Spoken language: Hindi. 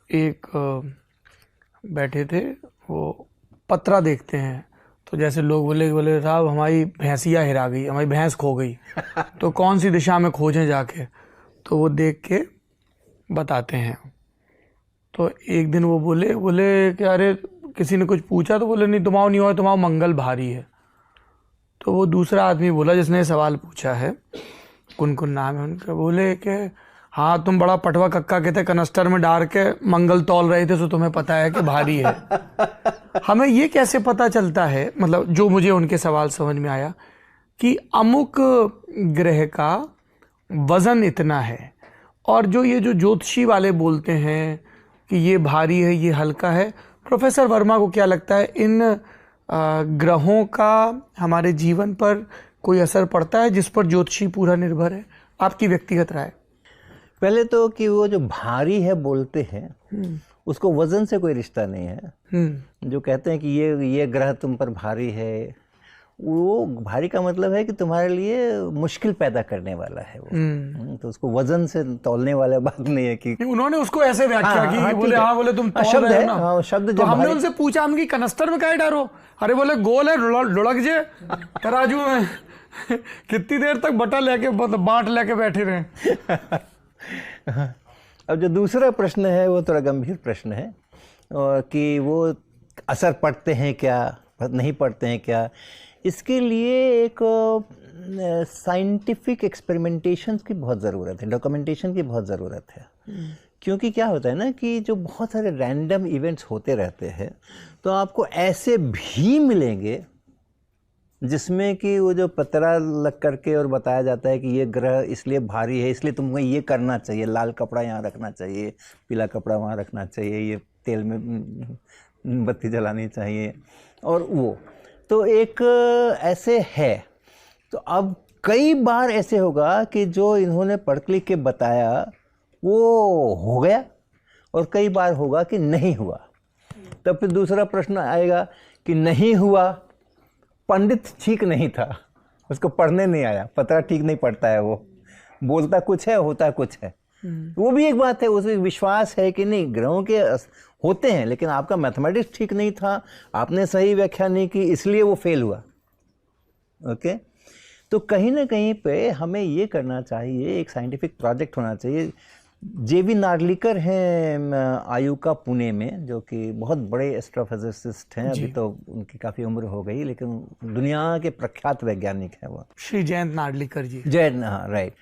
एक बैठे थे, वो पत्रा देखते हैं, तो जैसे लोग बोले बोले साहब हमारी भैंसिया हेरा गई, हमारी भैंस खो गई, तो कौन सी दिशा में खोजें जाके, तो वो देख के बताते हैं। तो एक दिन वो बोले बोले कि अरे किसी ने कुछ पूछा, तो बोले नहीं तुम्हारा नहीं हुआ, तुम्हारा मंगल भारी है। तो वो दूसरा आदमी बोला जिसने सवाल पूछा है, कुन नाम है उनका, बोले कि हाँ तुम बड़ा पटवा कक्का के थे, कनस्टर में डाल के मंगल तौल रहे थे, तो तुम्हें पता है कि भारी है। हमें ये कैसे पता चलता है, मतलब जो मुझे उनके सवाल समझ में आया कि अमुक ग्रह का वजन इतना है, और जो ज्योतिषी वाले बोलते हैं कि ये भारी है, ये हल्का है, प्रोफेसर वर्मा को क्या लगता है इन ग्रहों का हमारे जीवन पर कोई असर पड़ता है जिस पर ज्योतिषी पूरा निर्भर है? आपकी व्यक्तिगत राय। पहले तो कि वो जो भारी है बोलते हैं उसको वजन से कोई रिश्ता नहीं है। जो कहते हैं कि ये ग्रह तुम पर भारी है, वो भारी का मतलब है कि तुम्हारे लिए मुश्किल पैदा करने वाला है वो। तो उसको वजन से तौलने वाला बात नहीं है कि उन्होंने उसको ऐसे व्याख्या की, बोले हाँ बोले तुम तौल शब्द रहे है हो ना। हाँ, शब्द तो हमने उनसे पूछा हम की कनस्तर में काहे डारो, अरे बोले गोल है लुढ़क जे तराजू में। कितनी देर तक बटा लेके बांट लेके बैठे रहे। अब जो दूसरा प्रश्न है वो थोड़ा गंभीर प्रश्न है, और कि वो असर पड़ते हैं क्या, नहीं पड़ते हैं क्या। इसके लिए एक साइंटिफिक एक्सपेरिमेंटेशन की बहुत ज़रूरत है, डॉक्यूमेंटेशन की बहुत ज़रूरत है। क्योंकि क्या होता है ना कि जो बहुत सारे रैंडम इवेंट्स होते रहते हैं, तो आपको ऐसे भी मिलेंगे जिसमें कि वो जो पतरा लग करके और बताया जाता है कि ये ग्रह इसलिए भारी है, इसलिए तुमको ये करना चाहिए, लाल कपड़ा यहाँ रखना चाहिए, पीला कपड़ा वहाँ रखना चाहिए, ये तेल में बत्ती जलानी चाहिए, और वो तो एक ऐसे है। तो अब कई बार ऐसे होगा कि जो इन्होंने पढ़ लिख के बताया वो हो गया, और कई बार होगा कि नहीं हुआ। तब फिर दूसरा प्रश्न आएगा कि नहीं हुआ, पंडित ठीक नहीं था, उसको पढ़ने नहीं आया, पतरा ठीक नहीं पढ़ता है, वो बोलता कुछ है होता कुछ है। वो भी एक बात है, उसमें विश्वास है कि नहीं ग्रहों के होते हैं, लेकिन आपका मैथमेटिक्स ठीक नहीं था, आपने सही व्याख्या नहीं की, इसलिए वो फेल हुआ। ओके, तो कहीं ना कहीं पे हमें ये करना चाहिए, एक साइंटिफिक प्रोजेक्ट होना चाहिए। जेवी नार्लिकर हैं आयुका पुणे में, जो कि बहुत बड़े एस्ट्रोफिजिसिस्ट हैं, अभी तो उनकी काफ़ी उम्र हो गई, लेकिन दुनिया के प्रख्यात वैज्ञानिक हैं वो। श्री जयंत नार्लिकर जी। जयंत, हाँ राइट।